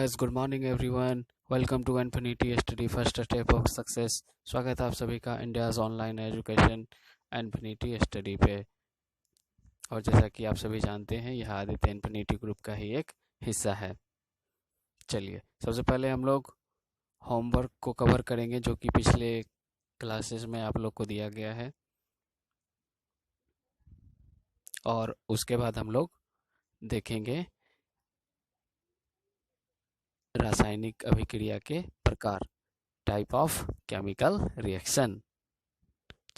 guys, good morning everyone. Welcome to Infinity Study First Step of Success. स्वागत है आप सभी का India's online education infinity study पे। और जैसा कि आप सभी जानते हैं, यह आदित्य इन्फिनिटी ग्रुप का ही एक हिस्सा है। चलिए, सबसे पहले हम लोग होमवर्क को कवर करेंगे जो कि पिछले क्लासेस में आप लोग को दिया गया है, और उसके बाद हम लोग देखेंगे रासायनिक अभिक्रिया के प्रकार, टाइप ऑफ केमिकल रिएक्शन।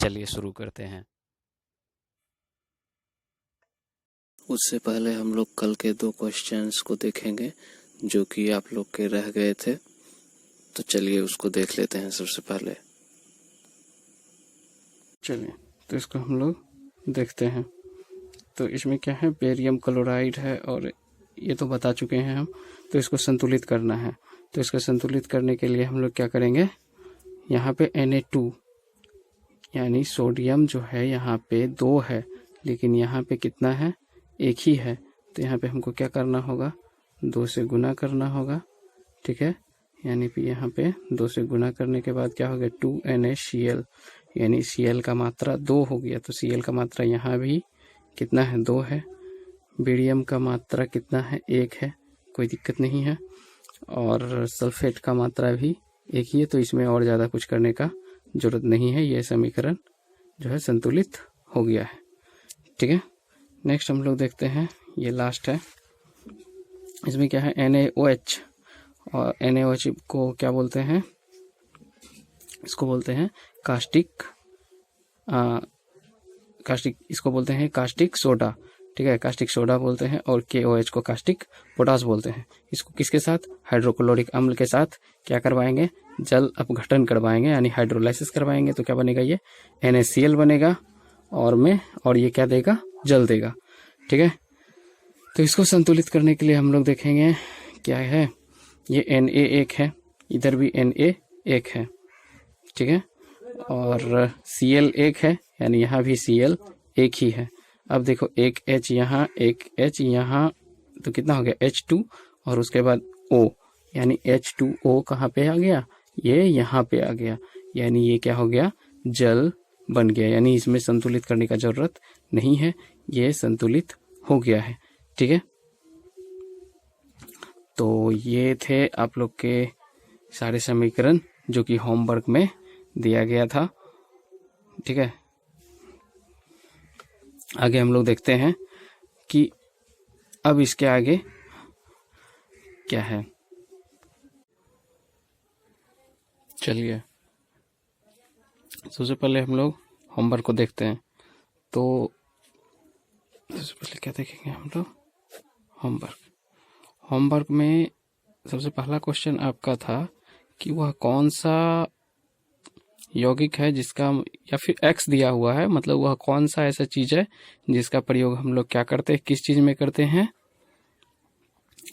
चलिए शुरू करते हैं। उससे पहले हम लोग कल के 2 क्वेश्चंस को देखेंगे जो कि आप लोग के रह गए थे, तो चलिए उसको देख लेते हैं सबसे पहले। चलिए तो इसको हम लोग देखते हैं। तो इसमें क्या है, बेरियम क्लोराइड है और ये तो बता चुके हैं हम। तो इसको संतुलित करना है। तो इसको संतुलित करने के लिए हम लोग क्या करेंगे, यहाँ पे Na2 यानी सोडियम जो है यहाँ पे 2 है, लेकिन यहाँ पे कितना है, 1 ही है। तो यहाँ पे हमको क्या करना होगा, 2 से गुना करना होगा। ठीक है, यानी कि यहाँ पे 2 से गुना करने के बाद क्या हो गया, 2NaCl, यानी Cl का मात्रा 2 हो गया। तो Cl का मात्रा यहाँ भी कितना है, 2 है। बेरियम का मात्रा कितना है, 1 है, कोई दिक्कत नहीं है। और सल्फेट का मात्रा भी 1 ही है। तो इसमें और ज़्यादा कुछ करने का जरूरत नहीं है। यह समीकरण जो है संतुलित हो गया है। ठीक है, नेक्स्ट हम लोग देखते हैं, ये लास्ट है। इसमें क्या है, NaOH, और NaOH को क्या बोलते हैं, इसको बोलते हैं कास्टिक इसको बोलते हैं कास्टिक सोडा। ठीक है, कास्टिक सोडा बोलते हैं। और KOH को कास्टिक पोटास बोलते हैं। इसको किसके साथ, हाइड्रोक्लोरिक अम्ल के साथ क्या करवाएंगे, जल अपघटन करवाएंगे, यानी हाइड्रोलाइसिस करवाएंगे। तो क्या बनेगा, ये NaCl बनेगा, और ये क्या देगा, जल देगा। ठीक है, तो इसको संतुलित करने के लिए हम लोग देखेंगे क्या है, ये Na1 है, इधर भी Na1 है। ठीक है, और Cl 1 है, यानी यहाँ भी Cl 1 ही है। अब देखो, एक H यहाँ, एक H यहाँ, तो कितना हो गया, H2, और उसके बाद O, यानी H2O कहाँ पे आ गया, ये यहाँ पे आ गया। यानी ये क्या हो गया, जल बन गया। यानी इसमें संतुलित करने का जरूरत नहीं है, ये संतुलित हो गया है। ठीक है, तो ये थे आप लोग के सारे समीकरण जो कि होमवर्क में दिया गया था। ठीक है, आगे हम लोग देखते हैं कि अब इसके आगे क्या है। चलिए, सबसे पहले हम लोग होमवर्क को देखते हैं। तो सबसे पहले क्या देखेंगे हम लोग, होमवर्क में सबसे पहला क्वेश्चन आपका था कि वह कौन सा यौगिक है जिसका, या फिर X दिया हुआ है, मतलब वह कौन सा ऐसा चीज है जिसका प्रयोग हम लोग क्या करते हैं, किस चीज में करते हैं,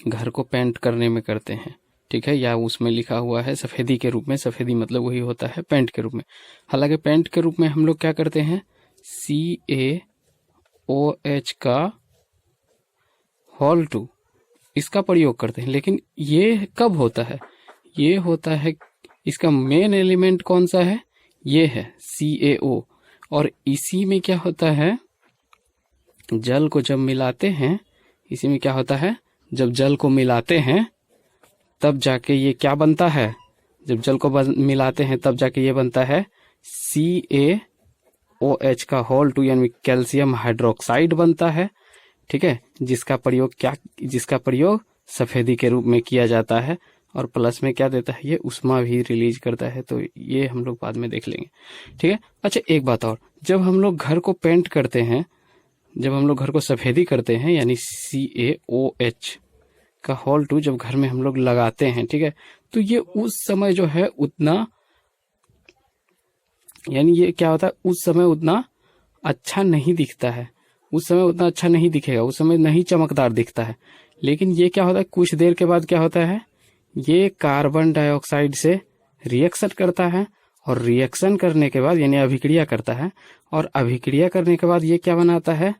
घर को पेंट करने में करते हैं। ठीक है, या उसमें लिखा हुआ है सफेदी के रूप में। सफेदी मतलब वही होता है पेंट के रूप में। हालांकि पेंट के रूप में हम लोग क्या करते हैं, CaOH का होल 2 इसका प्रयोग करते हैं। लेकिन ये कब होता है, ये होता है, इसका मेन एलिमेंट कौन सा है, ये है CaO। और इसी में क्या होता है, जल को जब मिलाते हैं, इसी में क्या होता है, जब जल को मिलाते हैं तब जाके ये क्या बनता है, जब जल को मिलाते हैं तब जाके ये बनता है CaOH का होल 2, यानी कैल्शियम हाइड्रोक्साइड बनता है। ठीक है, जिसका प्रयोग सफेदी के रूप में किया जाता है। और प्लस में क्या देता है, ये उष्मा भी रिलीज करता है। तो ये हम लोग बाद में देख लेंगे। ठीक है, अच्छा एक बात और, जब हम लोग घर को पेंट करते हैं, जब हम लोग घर को सफेदी करते हैं, यानी CaOH का होल 2 जब घर में हम लोग लगाते हैं, ठीक है, तो ये उस समय जो है उतना, यानी ये क्या होता है, उस समय उतना अच्छा नहीं दिखता है, उस समय उतना अच्छा नहीं दिखेगा, उस समय नहीं चमकदार दिखता है। लेकिन ये क्या होता है, कुछ देर के बाद क्या होता है, ये कार्बन डाइऑक्साइड से रिएक्शन करता है, और रिएक्शन करने के बाद यानी अभिक्रिया करता है, और अभिक्रिया करने के बाद ये क्या बनाता है,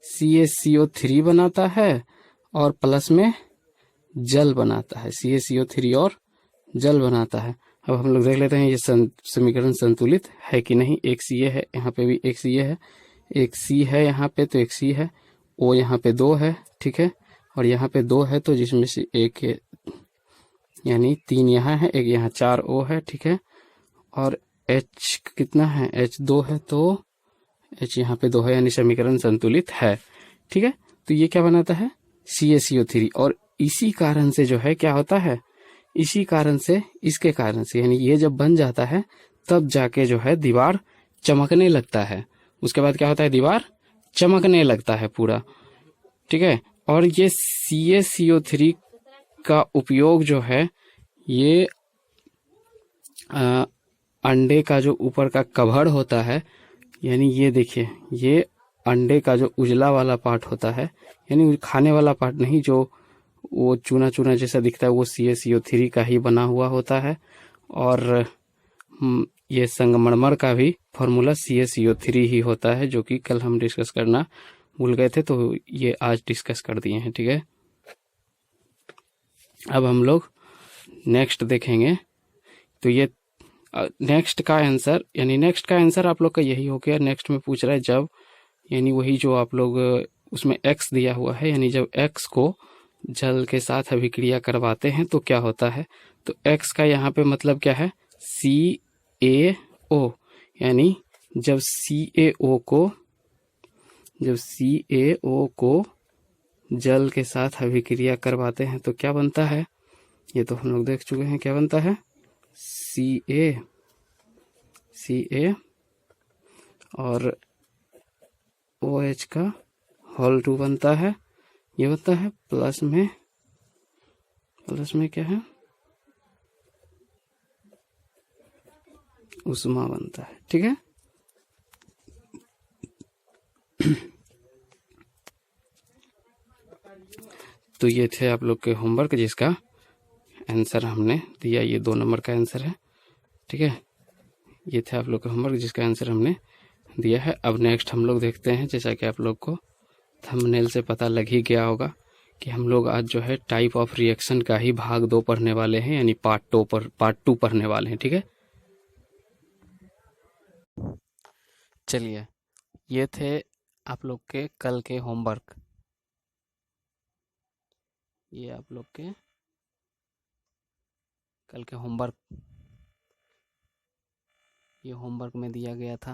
CaCO3 बनाता है, और प्लस में जल बनाता है, CaCO3 और जल बनाता है। अब हम लोग देख लेते हैं ये समीकरण संतुलित है कि नहीं। एक Ca है, यहाँ पे भी एक Ca है, एक C है यहाँ पे, तो एक C है, O यहाँ पे 2 है, ठीक है, और यहाँ पे 2 है, तो जिसमें से एक यानी 3 यहाँ है, एक यहाँ 4 O है, ठीक है, और H कितना है, H 2 है, तो H यहाँ पे 2 है, यानी समीकरण संतुलित है, ठीक है। तो ये क्या बनाता है, CaCO3, और इसी कारण से जो है क्या होता है, इसी कारण से, इसके कारण से, यानी ये जब बन जाता है तब जाके जो है दीवार चमकने लगता है। उसके बाद क्या होता है, दीवार चमकने लगता है पूरा, ठीक है। और ये CaCO3 का उपयोग जो है, ये अंडे का जो ऊपर का कवर होता है, यानी ये देखिए, ये अंडे का जो उजला वाला पार्ट होता है, यानी खाने वाला पार्ट नहीं, जो वो चूना चूना जैसा दिखता है, वो CaCO3 का ही बना हुआ होता है। और ये संगमरमर का भी फॉर्मूला CaCO3 ही होता है, जो कि कल हम डिस्कस करना भूल गए थे, तो ये आज डिस्कस कर दिए हैं, ठीक है। अब हम लोग नेक्स्ट देखेंगे। तो ये नेक्स्ट का आंसर, यानी नेक्स्ट का आंसर आप लोग का यही हो गया। नेक्स्ट में पूछ रहा है जब, यानी वही जो आप लोग उसमें x दिया हुआ है, यानी जब x को जल के साथ अभिक्रिया करवाते हैं तो क्या होता है। तो x का यहाँ पे मतलब क्या है, CaO, यानी जब CaO को जल के साथ अभिक्रिया करवाते हैं तो क्या बनता है, ये तो हम लोग देख चुके हैं, क्या बनता है, Ca और OH का होल 2 बनता है। ये बनता है प्लस में क्या है, उष्मा बनता है, ठीक है। तो ये थे आप लोग के होमवर्क, जिसका आंसर हमने दिया, ये 2 नंबर का आंसर है, ठीक है। ये थे आप लोग के होमवर्क जिसका आंसर हमने दिया है। अब नेक्स्ट हम लोग देखते हैं, जैसा कि आप लोग को थंबनेल से पता लग ही गया होगा कि हम लोग आज जो है टाइप ऑफ रिएक्शन का ही भाग 2 पढ़ने वाले हैं, यानी पार्ट 2 पढ़ने वाले हैं, ठीक है। चलिए, ये थे आप लोग के कल के होमवर्क। ये आप लोग के कल के होमवर्क, ये होमवर्क में दिया गया था,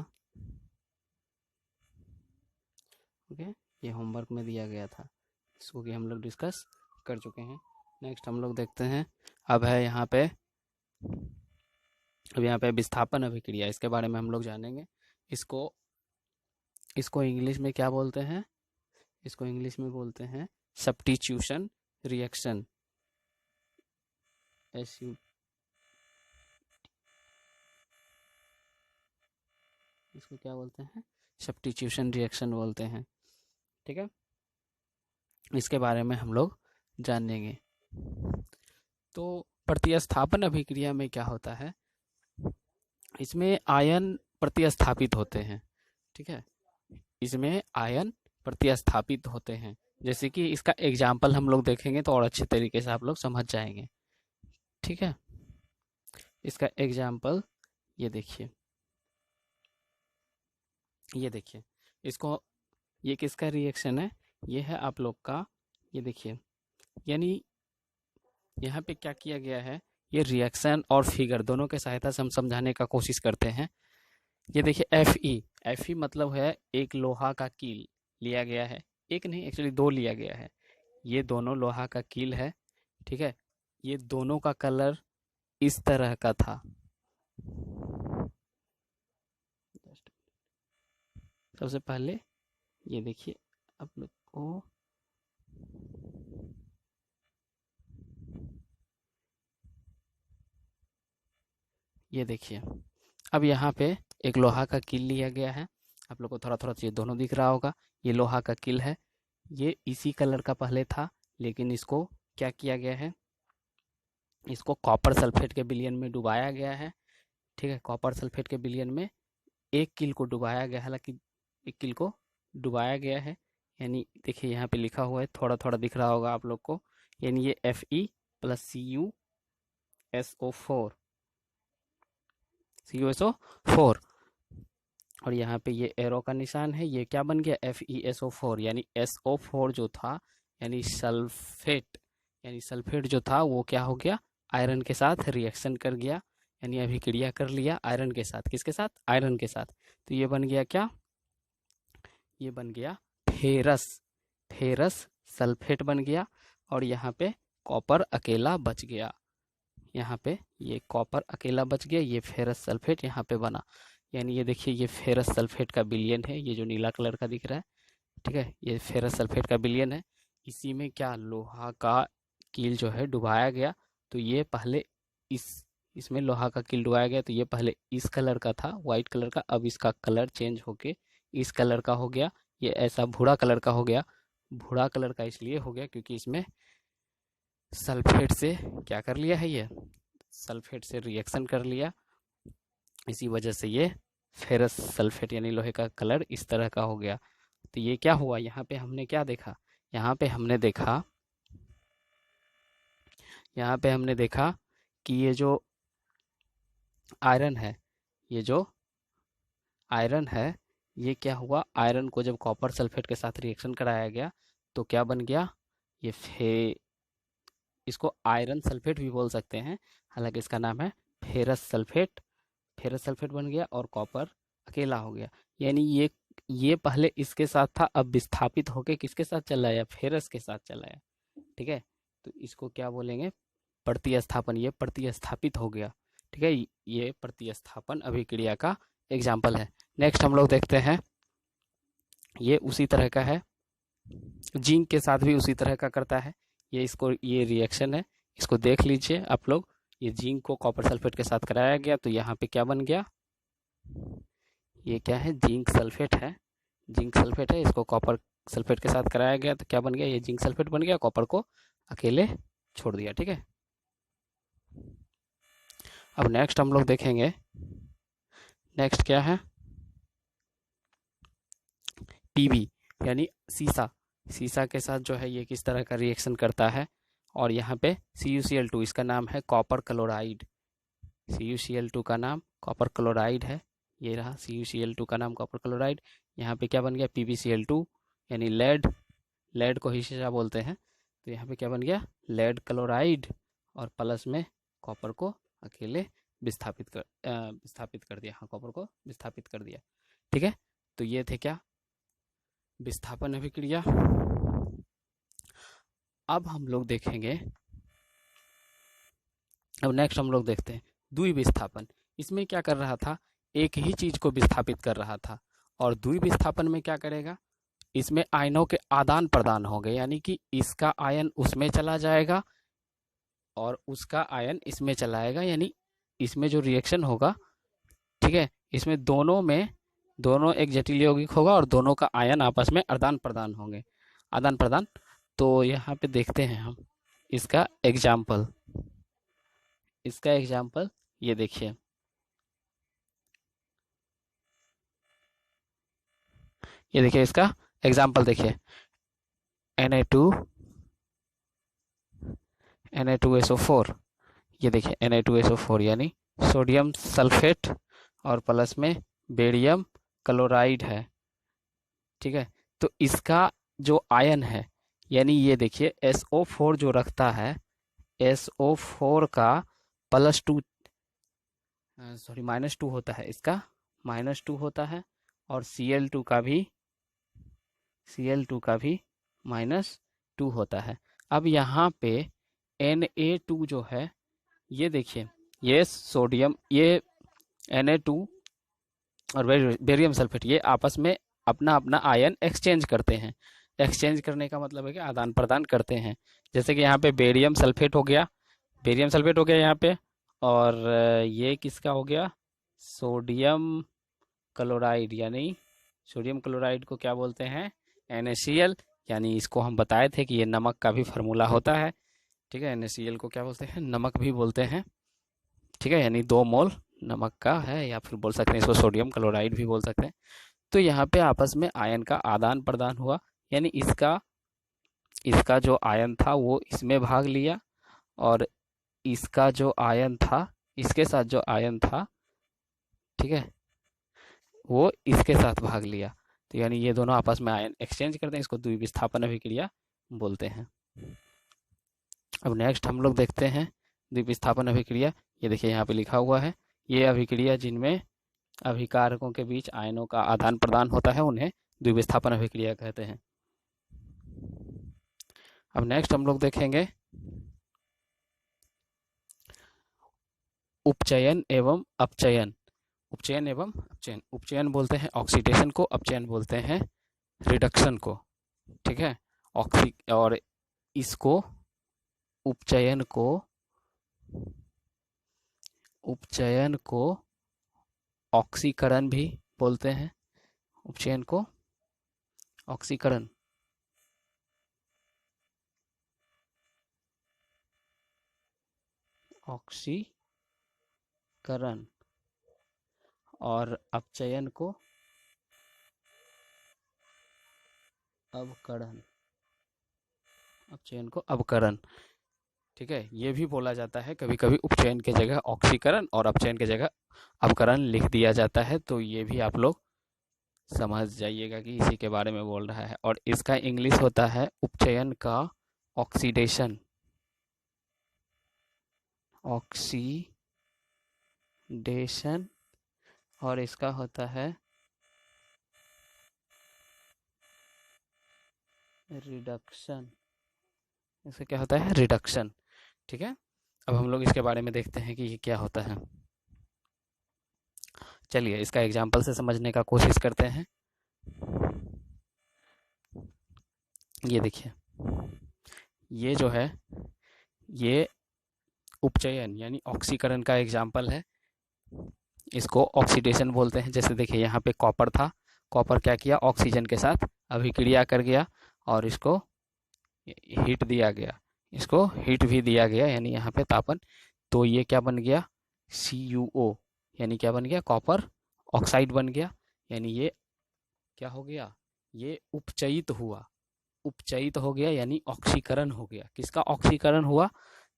ओके, ये होमवर्क में दिया गया था, इसको कि हम लोग डिस्कस कर चुके हैं। नेक्स्ट हम लोग देखते हैं, अब है यहाँ पे, अब यहाँ पे विस्थापन अभिक्रिया, इसके बारे में हम लोग जानेंगे। इसको इंग्लिश में क्या बोलते हैं, इसको इंग्लिश में बोलते हैं सब्स्टिट्यूशन रिएक्शन, इसको क्या बोलते हैं, सब्स्टिट्यूशन रिएक्शन बोलते हैं, ठीक है। इसके बारे में हम लोग जानेंगे। तो प्रतिस्थापन अभिक्रिया में क्या होता है, इसमें आयन प्रतिस्थापित होते हैं, ठीक है, इसमें आयन प्रतिस्थापित होते हैं। जैसे कि इसका एग्जाम्पल हम लोग देखेंगे तो और अच्छे तरीके से आप लोग समझ जाएंगे, ठीक है। इसका एग्जाम्पल ये देखिए, इसको, ये किसका रिएक्शन है, ये है आप लोग का, ये देखिए, यानी यहाँ पे क्या किया गया है, ये रिएक्शन और फिगर दोनों के सहायता से हम समझाने का कोशिश करते हैं। ये देखिए Fe मतलब है एक लोहा का कील लिया गया है, एक नहीं एक्चुअली 2 लिया गया है, ये दोनों लोहा का कील है, ठीक है। ये दोनों का कलर इस तरह का था, सबसे पहले ये देखिए आप लोग को, ये देखिए, अब यहाँ पे एक लोहा का कील लिया गया है, आप लोग को थोड़ा थोड़ा ये दोनों दिख रहा होगा, ये लोहा का कील है, ये इसी कलर का पहले था, लेकिन इसको क्या किया गया है, इसको कॉपर सल्फेट के विलयन में डुबाया गया है, ठीक है। कॉपर सल्फेट के विलयन में एक कील को डुबाया गया, हालांकि एक कील को डुबाया गया है, यानी देखिए यहाँ पे लिखा हुआ है, थोड़ा थोड़ा दिख रहा होगा आप लोग को, यानी ये Fe प्लस CuSO4 और यहाँ पे ये एरो का निशान है, ये क्या बन गया FeSO4 यानी SO4 जो था यानी सल्फेट जो था वो क्या हो गया आयरन के साथ रिएक्शन कर गया, यानी अभिक्रिया कर लिया आयरन के साथ। किसके साथ? आयरन के साथ। तो ये बन गया क्या? ये बन गया फेरस सल्फेट बन गया और यहाँ पे कॉपर अकेला बच गया। यहाँ पे ये कॉपर अकेला बच गया, ये फेरस सल्फेट यहाँ पे बना। यानी ये देखिए ये फेरस सल्फेट का विलयन है, ये जो नीला कलर का दिख रहा है, ठीक है, ये फेरस सल्फेट का विलयन है। इसी में क्या लोहा का कील जो है डुबाया गया, तो ये पहले इसमें लोहा का कील डुबाया गया, तो ये पहले इस कलर का था व्हाइट कलर का, अब इसका कलर चेंज होके इस कलर का हो गया, ये ऐसा भूरा कलर का हो गया। भूरा कलर का इसलिए हो गया क्योंकि इसमें सल्फेट से क्या कर लिया है, ये सल्फेट से रिएक्शन कर लिया, इसी वजह से ये फेरस सल्फेट यानी लोहे का कलर इस तरह का हो गया। तो ये क्या हुआ, यहाँ पे हमने क्या देखा, यहाँ पे हमने देखा कि ये जो आयरन है, ये क्या हुआ, आयरन को जब कॉपर सल्फेट के साथ रिएक्शन कराया गया तो क्या बन गया, ये इसको आयरन सल्फेट भी बोल सकते हैं, हालांकि इसका नाम है फेरस सल्फेट बन गया और कॉपर अकेला हो गया। यानी ये पहले इसके साथ था, अब विस्थापित होके किसके साथ चला गया, फेरस के साथ चला गया, ठीक है। तो इसको क्या बोलेंगे, प्रतिस्थापन, ये प्रतिस्थापित हो गया, ठीक है, ये प्रतिस्थापन अभिक्रिया का एग्जाम्पल है। नेक्स्ट हम लोग देखते हैं, ये उसी तरह का है, जिंक के साथ भी उसी तरह का करता है। ये रिएक्शन है, इसको देख लीजिए आप लोग, ये जिंक को कॉपर सल्फेट के साथ कराया गया तो यहाँ पे क्या बन गया, ये क्या है, जिंक सल्फेट है, इसको कॉपर सल्फेट के साथ कराया गया तो क्या बन गया, ये जिंक सल्फेट बन गया, कॉपर को अकेले छोड़ दिया, ठीक है। अब नेक्स्ट हम लोग देखेंगे, नेक्स्ट क्या है, पीबी यानी सीसा के साथ जो है ये किस तरह का रिएक्शन करता है। और यहाँ पे CuCl2, इसका नाम है कॉपर क्लोराइड, CuCl2 का नाम कॉपर क्लोराइड है, ये रहा CuCl2 का नाम कॉपर क्लोराइड। यहाँ पे क्या बन गया, PbCl2 यानी लेड को ही शीशा बोलते हैं, तो यहाँ पे क्या बन गया, लेड क्लोराइड और प्लस में कॉपर को अकेले विस्थापित कर दिया, हाँ कॉपर को विस्थापित कर दिया, ठीक है। तो ये थे क्या, विस्थापन अभिक्रिया। अब हम लोग देखेंगे, अब नेक्स्ट हम लोग देखते हैं द्विविस्थापन। इसमें क्या कर रहा था, एक ही चीज को विस्थापित कर रहा था, और द्विविस्थापन में क्या करेगा, इसमें आयनों के आदान प्रदान हो गए, यानी कि इसका आयन उसमें चला जाएगा और उसका आयन इसमें चला आएगा, यानी इसमें जो रिएक्शन होगा, ठीक है, इसमें दोनों एक जटिल यौगिक होगा और दोनों का आयन आपस में आदान प्रदान। तो यहाँ पे देखते हैं हम इसका एग्जाम्पल, ये देखिए, इसका एग्जाम्पल देखिए, Na2SO4, ये देखिए Na2SO4 यानी सोडियम सल्फेट और प्लस में बेरियम क्लोराइड है, ठीक है। तो इसका जो आयन है, यानी ये देखिए SO4 जो रखता है, SO4 का -2 होता है, इसका -2 होता है, और Cl2 का भी -2 होता है। अब यहाँ पे Na2 जो है, ये देखिए, ये सोडियम, ये Na2 और बेरियम सल्फेट, ये आपस में अपना आयन एक्सचेंज करते हैं। एक्सचेंज करने का मतलब है कि आदान प्रदान करते हैं। जैसे कि यहाँ पे बेरियम सल्फेट हो गया यहाँ पे, और ये किसका हो गया, सोडियम क्लोराइड, यानी सोडियम क्लोराइड को क्या बोलते हैं, NaCl, यानी इसको हम बताए थे कि ये नमक का भी फार्मूला होता है, ठीक है। NaCl को क्या बोलते हैं, नमक भी बोलते हैं, ठीक है, यानी 2 मोल नमक का है, या फिर बोल सकते हैं इसको सोडियम क्लोराइड भी बोल सकते हैं। तो यहाँ पे आपस में आयन का आदान प्रदान हुआ, यानी इसका इसका जो आयन था वो इसमें भाग लिया, और इसका जो आयन था, इसके साथ जो आयन था, ठीक है, वो इसके साथ भाग लिया। तो यानी ये दोनों आपस में आयन एक्सचेंज करते हैं, इसको द्विविस्थापन अभिक्रिया बोलते हैं। अब नेक्स्ट हम लोग देखते हैं द्विविस्थापन अभिक्रिया। ये देखिए यहाँ पे लिखा हुआ है, ये अभिक्रिया जिनमें अभिकारकों के बीच आयनों का आदान प्रदान होता है उन्हें द्विविस्थापन अभिक्रिया कहते हैं। अब नेक्स्ट हम लोग देखेंगे उपचयन एवं अपचयन। उपचयन एवं अपचयन, उपचयन बोलते हैं ऑक्सीडेशन को, अपचयन बोलते हैं रिडक्शन को, ठीक है। और इसको उपचयन को ऑक्सीकरण भी बोलते हैं। उपचयन को ऑक्सीकरण, ऑक्सीकरण, और अपचयन को अवकरण, अपचयन को अवकरण, ठीक है। ये भी बोला जाता है कभी कभी उपचयन के जगह ऑक्सीकरण और अपचयन के जगह अवकरण लिख दिया जाता है, तो ये भी आप लोग समझ जाइएगा कि इसी के बारे में बोल रहा है। और इसका इंग्लिश होता है उपचयन का ऑक्सीडेशन, ऑक्सीडेशन, और इसका होता है रिडक्शन। इसका क्या होता है? रिडक्शन, ठीक है। अब हम लोग इसके बारे में देखते हैं कि ये क्या होता है। चलिए इसका एग्जाम्पल से समझने का कोशिश करते हैं। ये देखिए, ये जो है ये उपचयन यानी ऑक्सीकरण का एग्जाम्पल है। इसको ऑक्सीडेशन बोलते हैं। जैसे देखिए यहाँ पे कॉपर था, कॉपर क्या किया? ऑक्सीजन के साथ अभिक्रिया कर गया और इसको हीट दिया गया, इसको हीट भी दिया गया, यानी यहाँ पे तापन। तो ये क्या बन गया? CuO, यानी क्या बन गया? कॉपर ऑक्साइड बन गया। यानी ये क्या हो गया? ये उपचयित हुआ, उपचयित हो गया यानी ऑक्सीकरण हो गया। किसका ऑक्सीकरण हुआ?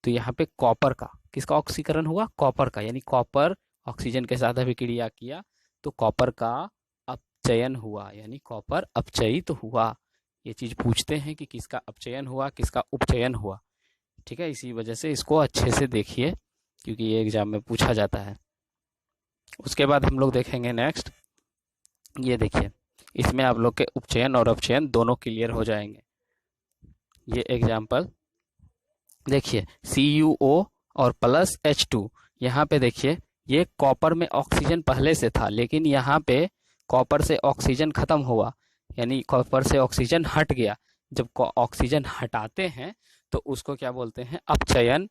तो यहाँ पे कॉपर का। किसका ऑक्सीकरण हुआ? कॉपर का। यानी कॉपर ऑक्सीजन के साथ अभिक्रिया किया तो कॉपर का अपचयन हुआ, यानी कॉपर अपचयित हुआ। ये चीज पूछते हैं कि किसका अपचयन हुआ, किसका उपचयन हुआ, ठीक है। इसी वजह से इसको अच्छे से देखिए क्योंकि ये एग्जाम में पूछा जाता है। उसके बाद हम लोग देखेंगे नेक्स्ट, ये देखिए, इसमें आप लोग के उपचयन और अपचयन दोनों क्लियर हो जाएंगे। ये एग्जाम्पल देखिए, CuO और प्लस H2। यहाँ पे देखिए, ये कॉपर में ऑक्सीजन पहले से था, लेकिन यहाँ पे कॉपर से ऑक्सीजन खत्म हुआ, यानी कॉपर से ऑक्सीजन हट गया। जब ऑक्सीजन हटाते हैं तो उसको क्या बोलते हैं? अपचयन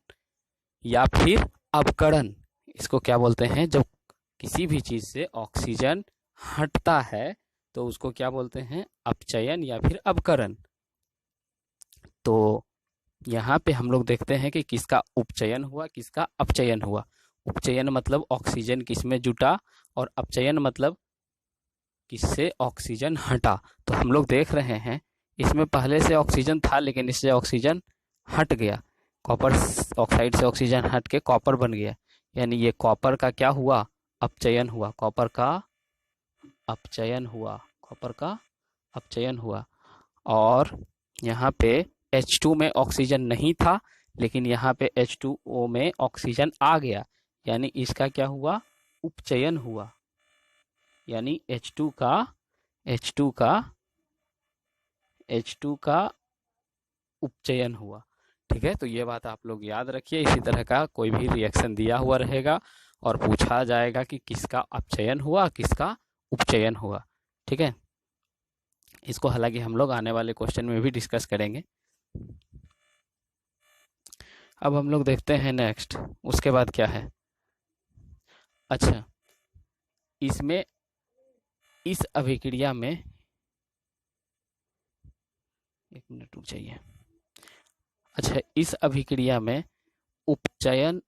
या फिर अवकरण। इसको क्या बोलते हैं? जब किसी भी चीज से ऑक्सीजन हटता है तो उसको क्या बोलते हैं? अपचयन या फिर अवकरण। तो यहाँ पे हम लोग देखते हैं कि किसका उपचयन हुआ, किसका अपचयन हुआ। उपचयन मतलब ऑक्सीजन किसमें जुटा, और अपचयन मतलब किससे ऑक्सीजन हटा। तो हम लोग देख रहे हैं इसमें पहले से ऑक्सीजन था लेकिन इससे ऑक्सीजन हट गया, कॉपर ऑक्साइड से ऑक्सीजन हट के कॉपर बन गया, यानी ये कॉपर का क्या हुआ? अपचयन हुआ, कॉपर का अपचयन हुआ, कॉपर का अपचयन हुआ। और यहाँ पे H2 में ऑक्सीजन नहीं था लेकिन यहाँ पे H2O में ऑक्सीजन आ गया, यानी इसका क्या हुआ? उपचयन हुआ, यानी H2 का उपचयन हुआ, ठीक है। तो ये बात आप लोग याद रखिए। इसी तरह का कोई भी रिएक्शन दिया हुआ रहेगा और पूछा जाएगा कि किसका अपचयन हुआ, किसका उपचयन हुआ, ठीक है। इसको हालांकि हम लोग आने वाले क्वेश्चन में भी डिस्कस करेंगे। अब हम लोग देखते हैं नेक्स्ट, उसके बाद क्या है। अच्छा, इसमें इस अभिक्रिया में, एक मिनट रुक जाइए। अच्छा, इस अभिक्रिया में उपचयन,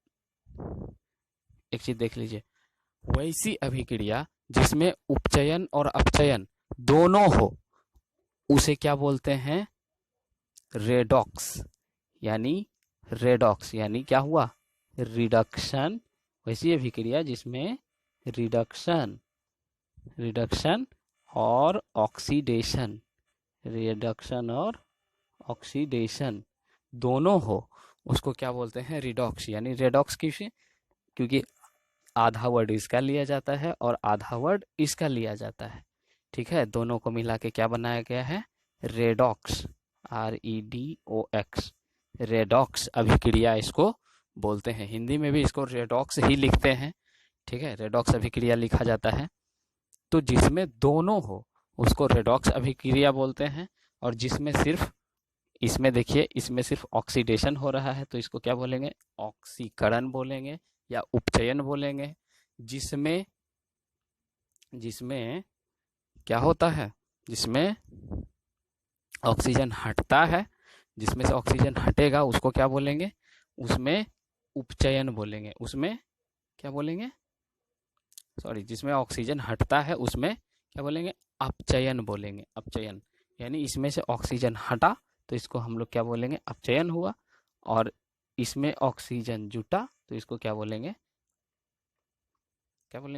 एक चीज देख लीजिए, वैसी अभिक्रिया जिसमें उपचयन और अपचयन दोनों हो उसे क्या बोलते हैं? रेडॉक्स यानी रेडॉक्स यानी क्या हुआ, रिडक्शन। वैसी अभिक्रिया जिसमें रिडक्शन रिडक्शन और ऑक्सीडेशन, रिडक्शन और ऑक्सीडेशन दोनों हो, उसको क्या बोलते हैं, रिडॉक्स। यानी रेडॉक्स किसे, क्योंकि आधा वर्ड इसका लिया जाता है और आधा वर्ड इसका लिया जाता है, ठीक है। दोनों को मिला के क्या बनाया गया है, रेडॉक्स, REDOX, रेडॉक्स अभिक्रिया इसको बोलते हैं। हिंदी में भी इसको रेडॉक्स ही लिखते हैं, ठीक है, रेडॉक्स अभिक्रिया लिखा जाता है। तो जिसमें दोनों हो उसको रेडॉक्स अभिक्रिया बोलते हैं, और जिसमें सिर्फ, इसमें देखिए इसमें सिर्फ ऑक्सीडेशन हो रहा है तो इसको क्या बोलेंगे, ऑक्सीकरण बोलेंगे या उपचयन बोलेंगे। जिसमें जिसमें क्या होता है, जिसमें ऑक्सीजन हटता है, जिसमें से ऑक्सीजन हटेगा उसको क्या बोलेंगे, उसमें उपचयन बोलेंगे। उसमें क्या बोलेंगे, सॉरी, जिसमें ऑक्सीजन हटता है उसमें क्या बोलेंगे, अपचयन बोलेंगे, अपचयन। यानी इसमें से ऑक्सीजन हटा तो इसको हम लोग क्या बोलेंगे, अपचयन हुआ, और इसमें ऑक्सीजन जुटा तो इसको क्या बोलेंगे,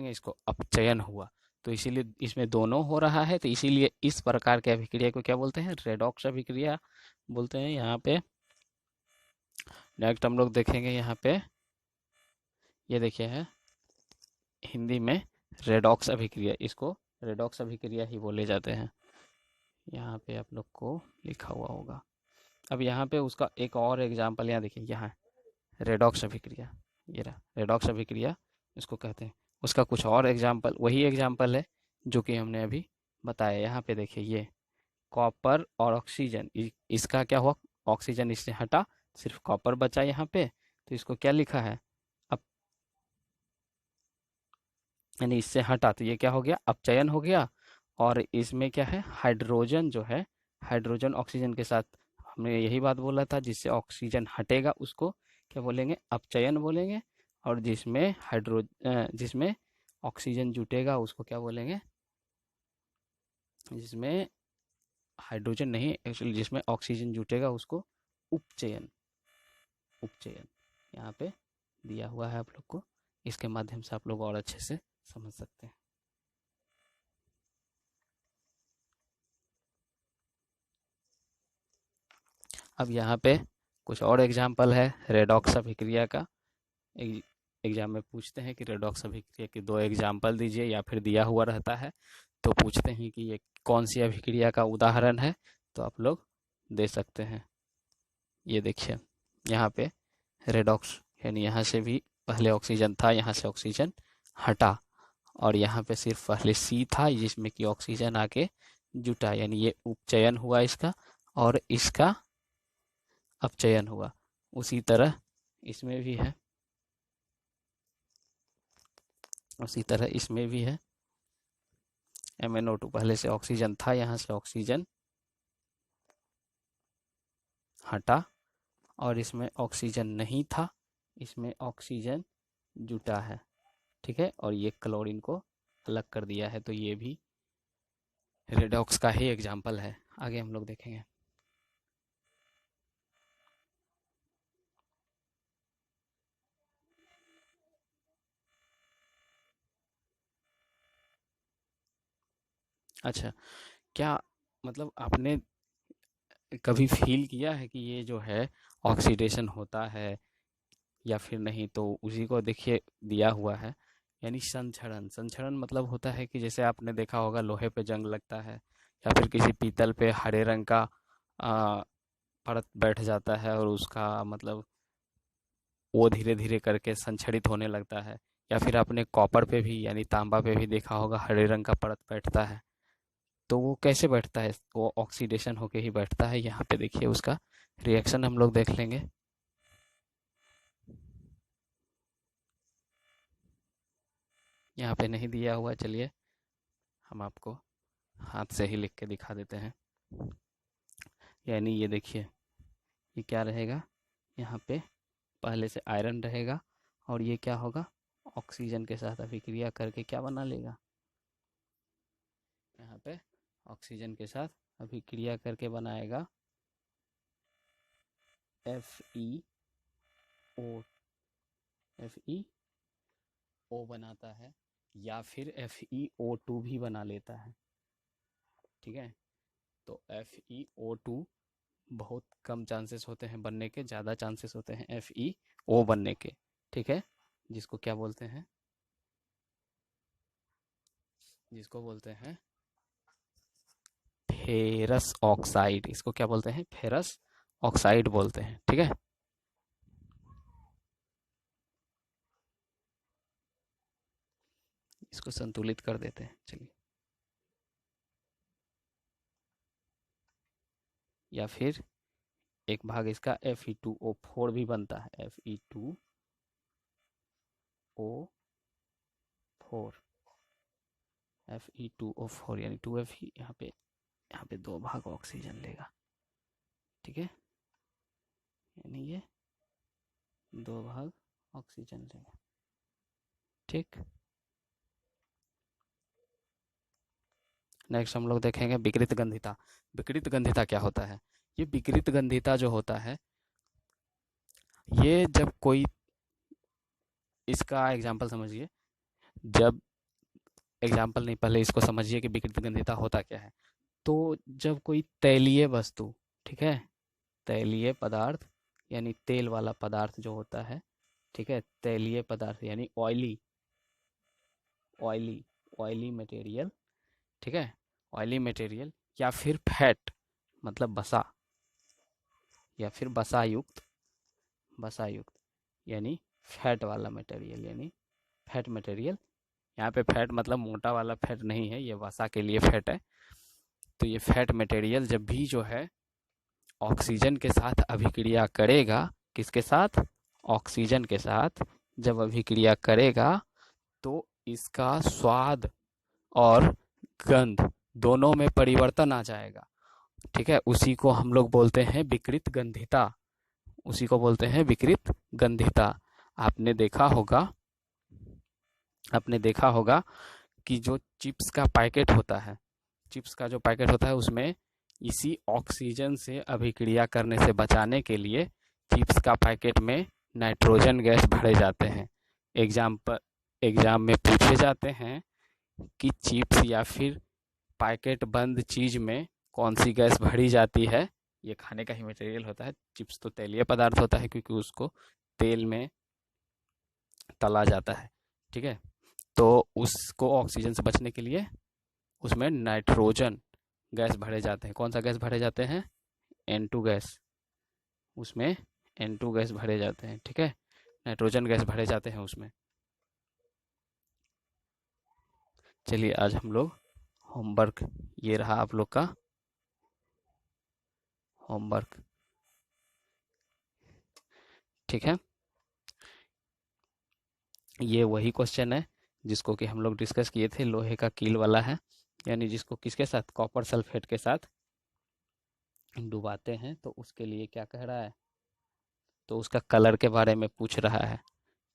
इसको अपचयन हुआ। तो इसीलिए इसमें दोनों हो रहा है, तो इसीलिए इस प्रकार के अभिक्रिया को क्या बोलते हैं, रेडॉक्स अभिक्रिया बोलते हैं। यहाँ पे नेक्स्ट हम लोग देखेंगे, यहाँ पे ये देखिए है हिंदी में रेडॉक्स अभिक्रिया, इसको रेडॉक्स अभिक्रिया ही बोले जाते हैं। यहाँ पे आप लोग को लिखा हुआ होगा। अब यहाँ पे उसका एक और एग्जाम्पल यहाँ देखिए, यहाँ रेडॉक्स अभिक्रिया, ये रहा रेडॉक्स अभिक्रिया इसको कहते हैं। उसका कुछ और एग्जाम्पल, वही एग्जाम्पल है जो कि हमने अभी बताया। यहाँ पे देखिए ये कॉपर और ऑक्सीजन, इसका क्या हुआ, ऑक्सीजन इससे हटा, सिर्फ कॉपर बचा यहाँ पे, तो इसको क्या लिखा है, अब यानी इससे हटा तो ये क्या हो गया, अपचयन हो गया। और इसमें क्या है, हाइड्रोजन जो है, हाइड्रोजन ऑक्सीजन के साथ, हमने यही बात बोला था, जिससे ऑक्सीजन हटेगा उसको क्या बोलेंगे, अपचयन बोलेंगे। और जिसमें ऑक्सीजन जुटेगा उसको क्या बोलेंगे, जिसमें हाइड्रोजन नहीं, एक्चुअली जिसमें ऑक्सीजन जुटेगा उसको उपचयन, उपचयन यहाँ पे दिया हुआ है आप लोग को। इसके माध्यम से आप लोग और अच्छे से समझ सकते हैं। अब यहाँ पे कुछ और एग्जाम्पल है रेडॉक्स अभिक्रिया का। एग्जाम में पूछते हैं कि रेडॉक्स अभिक्रिया के 2 एग्जाम्पल दीजिए, या फिर दिया हुआ रहता है तो पूछते हैं कि ये कौन सी अभिक्रिया का उदाहरण है, तो आप लोग दे सकते हैं। ये देखिए यहाँ पे रेडॉक्स, यानी यहाँ से भी पहले ऑक्सीजन था, यहाँ से ऑक्सीजन हटा, और यहाँ पे सिर्फ पहले C था जिसमें कि ऑक्सीजन आके जुटा, यानी ये उपचयन हुआ इसका, और इसका अपचयन हुआ। उसी तरह इसमें भी है, उसी तरह इसमें भी है। MnO2 पहले से ऑक्सीजन था, यहाँ से ऑक्सीजन हटा, और इसमें ऑक्सीजन नहीं था, इसमें ऑक्सीजन जुटा है, ठीक है, और ये क्लोरीन को अलग कर दिया है। तो ये भी रेडॉक्स का ही एग्जाम्पल है। आगे हम लोग देखेंगे। अच्छा, क्या मतलब आपने कभी फील किया है कि ये जो है ऑक्सीडेशन होता है या फिर नहीं, तो उसी को देखिए दिया हुआ है, यानी संक्षरण। संक्षरण मतलब होता है कि जैसे आपने देखा होगा लोहे पे जंग लगता है, या फिर किसी पीतल पे हरे रंग का परत बैठ जाता है, और उसका मतलब वो धीरे धीरे करके संक्षरित होने लगता है। या फिर आपने कॉपर पे भी यानी तांबा पे भी देखा होगा हरे रंग का परत बैठता है। तो वो कैसे बैठता है, वो ऑक्सीडेशन होके ही बैठता है। यहाँ पे देखिए उसका रिएक्शन हम लोग देख लेंगे। यहाँ पे नहीं दिया हुआ, चलिए हम आपको हाथ से ही लिख के दिखा देते हैं। यानी ये देखिए, ये क्या रहेगा, यहाँ पे पहले से आयरन रहेगा, और ये क्या होगा, ऑक्सीजन के साथ अभिक्रिया करके क्या बना लेगा, यहाँ पे ऑक्सीजन के साथ अभिक्रिया करके बनाएगा FeO बनाता है या फिर FeO2 भी बना लेता है। ठीक है, तो FeO2 बहुत कम चांसेस होते हैं बनने के, ज़्यादा चांसेस होते हैं FeO बनने के। ठीक है, जिसको क्या बोलते हैं, जिसको बोलते हैं फेरस ऑक्साइड। इसको क्या बोलते हैं, फेरस ऑक्साइड बोलते हैं। ठीक है, इसको संतुलित कर देते हैं। चलिए, या फिर एक भाग इसका Fe2O4 भी बनता है, Fe2O4 यानी 2Fe, यहाँ पे 2 भाग ऑक्सीजन लेगा। ठीक है, यानी ये 2 भाग ऑक्सीजन लेगा। ठीक, नेक्स्ट हम लोग देखेंगे विकृत गंधिता। विकृत गंधिता क्या होता है? ये विकृत गंधिता जो होता है, ये जब कोई, इसका एग्जाम्पल समझिए, जब एग्जाम्पल नहीं, पहले इसको समझिए कि विकृत गंधिता होता क्या है। तो जब कोई तैलीय वस्तु, ठीक है, तैलीय पदार्थ यानी तेल वाला पदार्थ जो होता है, ठीक है, तैलीय पदार्थ यानी ऑयली मटेरियल, ठीक है, ऑयली मटेरियल या फिर फैट मतलब बसा, या फिर बसा युक्त यानी फैट वाला मटेरियल, यानी फैट मटेरियल। यहाँ पे फैट मतलब मोटा वाला फैट नहीं है, ये वसा के लिए फैट है। तो ये फैट मटेरियल जब भी जो है ऑक्सीजन के साथ अभिक्रिया करेगा, किसके साथ? ऑक्सीजन के साथ जब अभिक्रिया करेगा तो इसका स्वाद और गंध दोनों में परिवर्तन आ जाएगा। ठीक है, उसी को हम लोग बोलते हैं विकृत गंधिता, उसी को बोलते हैं विकृत गंधिता। आपने देखा होगा कि जो चिप्स का पैकेट होता है, चिप्स का जो पैकेट होता है उसमें इसी ऑक्सीजन से अभिक्रिया करने से बचाने के लिए चिप्स का पैकेट में नाइट्रोजन गैस भरे जाते हैं। एग्जाम में पूछे जाते हैं कि चिप्स या फिर पैकेट बंद चीज में कौन सी गैस भरी जाती है। ये खाने का ही मटेरियल होता है, चिप्स तो तेलीय पदार्थ होता है क्योंकि उसको तेल में तला जाता है। ठीक है, तो उसको ऑक्सीजन से बचने के लिए उसमें नाइट्रोजन गैस भरे जाते हैं। कौन सा गैस भरे जाते हैं? N2 गैस, उसमें N2 गैस भरे जाते हैं। ठीक है, नाइट्रोजन गैस भरे जाते हैं उसमें। चलिए, आज हम लोग होमवर्क, ये रहा आप लोग का होमवर्क। ठीक है, ये वही क्वेश्चन है जिसको कि हम लोग डिस्कस किए थे, लोहे का कील वाला है, यानी जिसको किसके साथ? कॉपर सल्फेट के साथ डुबाते हैं तो उसके लिए क्या कह रहा है, तो उसका कलर के बारे में पूछ रहा है।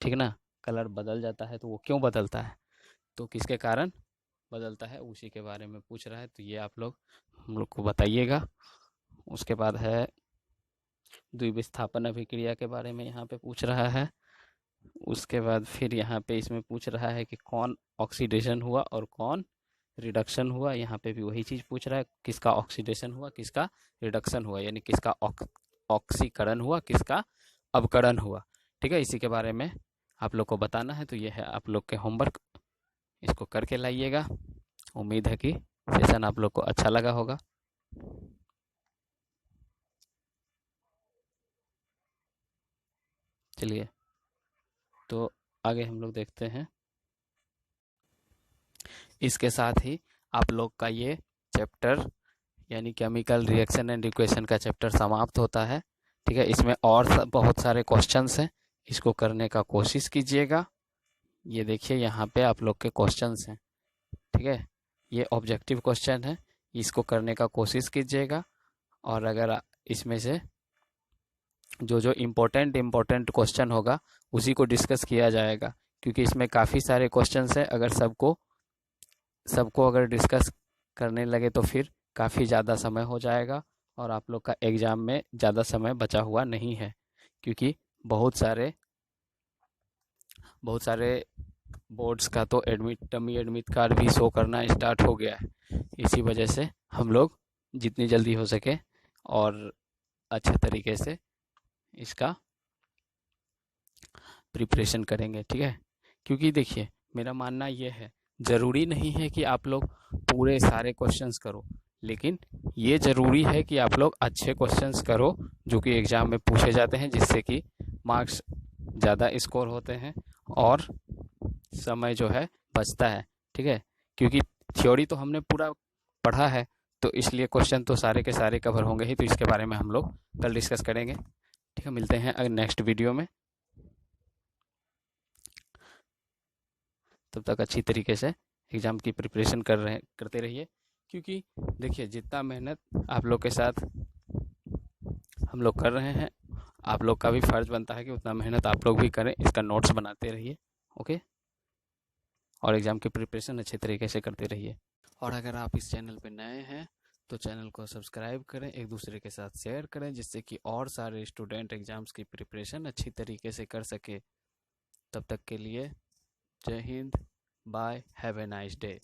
ठीक ना, कलर बदल जाता है तो वो क्यों बदलता है, तो किसके कारण बदलता है, उसी के बारे में पूछ रहा है। तो ये आप लोग हम लोग को बताइएगा। उसके बाद है द्विविस्थापन अभिक्रिया के बारे में यहाँ पे पूछ रहा है। उसके बाद फिर यहाँ पे इसमें पूछ रहा है कि कौन ऑक्सीडेशन हुआ और कौन रिडक्शन हुआ। यहाँ पे भी वही चीज़ पूछ रहा है, किसका ऑक्सीडेशन हुआ, किसका रिडक्शन हुआ, यानी किसका ऑक्सीकरण हुआ, किसका अवकरण हुआ। ठीक है, इसी के बारे में आप लोग को बताना है। तो ये है आप लोग के होमवर्क, इसको करके लाइएगा। उम्मीद है कि सेशन आप लोग को अच्छा लगा होगा। चलिए, तो आगे हम लोग देखते हैं। इसके साथ ही आप लोग का ये चैप्टर यानी केमिकल रिएक्शन एंड इक्वेशन का चैप्टर समाप्त होता है। ठीक है, इसमें और बहुत सारे क्वेश्चंस हैं, इसको करने का कोशिश कीजिएगा। ये देखिए यहाँ पे आप लोग के क्वेश्चंस हैं। ठीक है, ये ऑब्जेक्टिव क्वेश्चन है, इसको करने का कोशिश कीजिएगा। और अगर इसमें से जो इम्पोर्टेंट क्वेश्चन होगा उसी को डिस्कस किया जाएगा, क्योंकि इसमें काफ़ी सारे क्वेश्चंस हैं। अगर सबको अगर डिस्कस करने लगे तो फिर काफ़ी ज़्यादा समय हो जाएगा और आप लोग का एग्ज़ाम में ज़्यादा समय बचा हुआ नहीं है, क्योंकि बहुत सारे बोर्ड्स का तो डमी एडमिट कार्ड भी शो करना स्टार्ट हो गया है। इसी वजह से हम लोग जितनी जल्दी हो सके और अच्छे तरीके से इसका प्रिपरेशन करेंगे, ठीक है। क्योंकि देखिए, मेरा मानना ये है, ज़रूरी नहीं है कि आप लोग पूरे सारे क्वेश्चंस करो, लेकिन ये ज़रूरी है कि आप लोग अच्छे क्वेश्चंस करो जो कि एग्ज़ाम में पूछे जाते हैं, जिससे कि मार्क्स ज़्यादा स्कोर होते हैं और समय जो है बचता है, ठीक है। क्योंकि थ्योरी तो हमने पूरा पढ़ा है, तो इसलिए क्वेश्चन तो सारे के सारे कवर होंगे ही। तो इसके बारे में हम लोग कल डिस्कस करेंगे, ठीक है। मिलते हैं अगर नेक्स्ट वीडियो में, तब तक अच्छी तरीके से एग्ज़ाम की प्रिपरेशन करते रहिए। क्योंकि देखिए, जितना मेहनत आप लोग के साथ हम लोग कर रहे हैं, आप लोग का भी फ़र्ज़ बनता है कि उतना मेहनत आप लोग भी करें। इसका नोट्स बनाते रहिए, ओके, और एग्ज़ाम की प्रिपरेशन अच्छे तरीके से करते रहिए। और अगर आप इस चैनल पर नए हैं तो चैनल को सब्सक्राइब करें, एक दूसरे के साथ शेयर करें, जिससे कि और सारे स्टूडेंट एग्ज़ाम्स की प्रिपरेशन अच्छी तरीके से कर सके। तब तक के लिए जय हिंद, bye, have a nice day.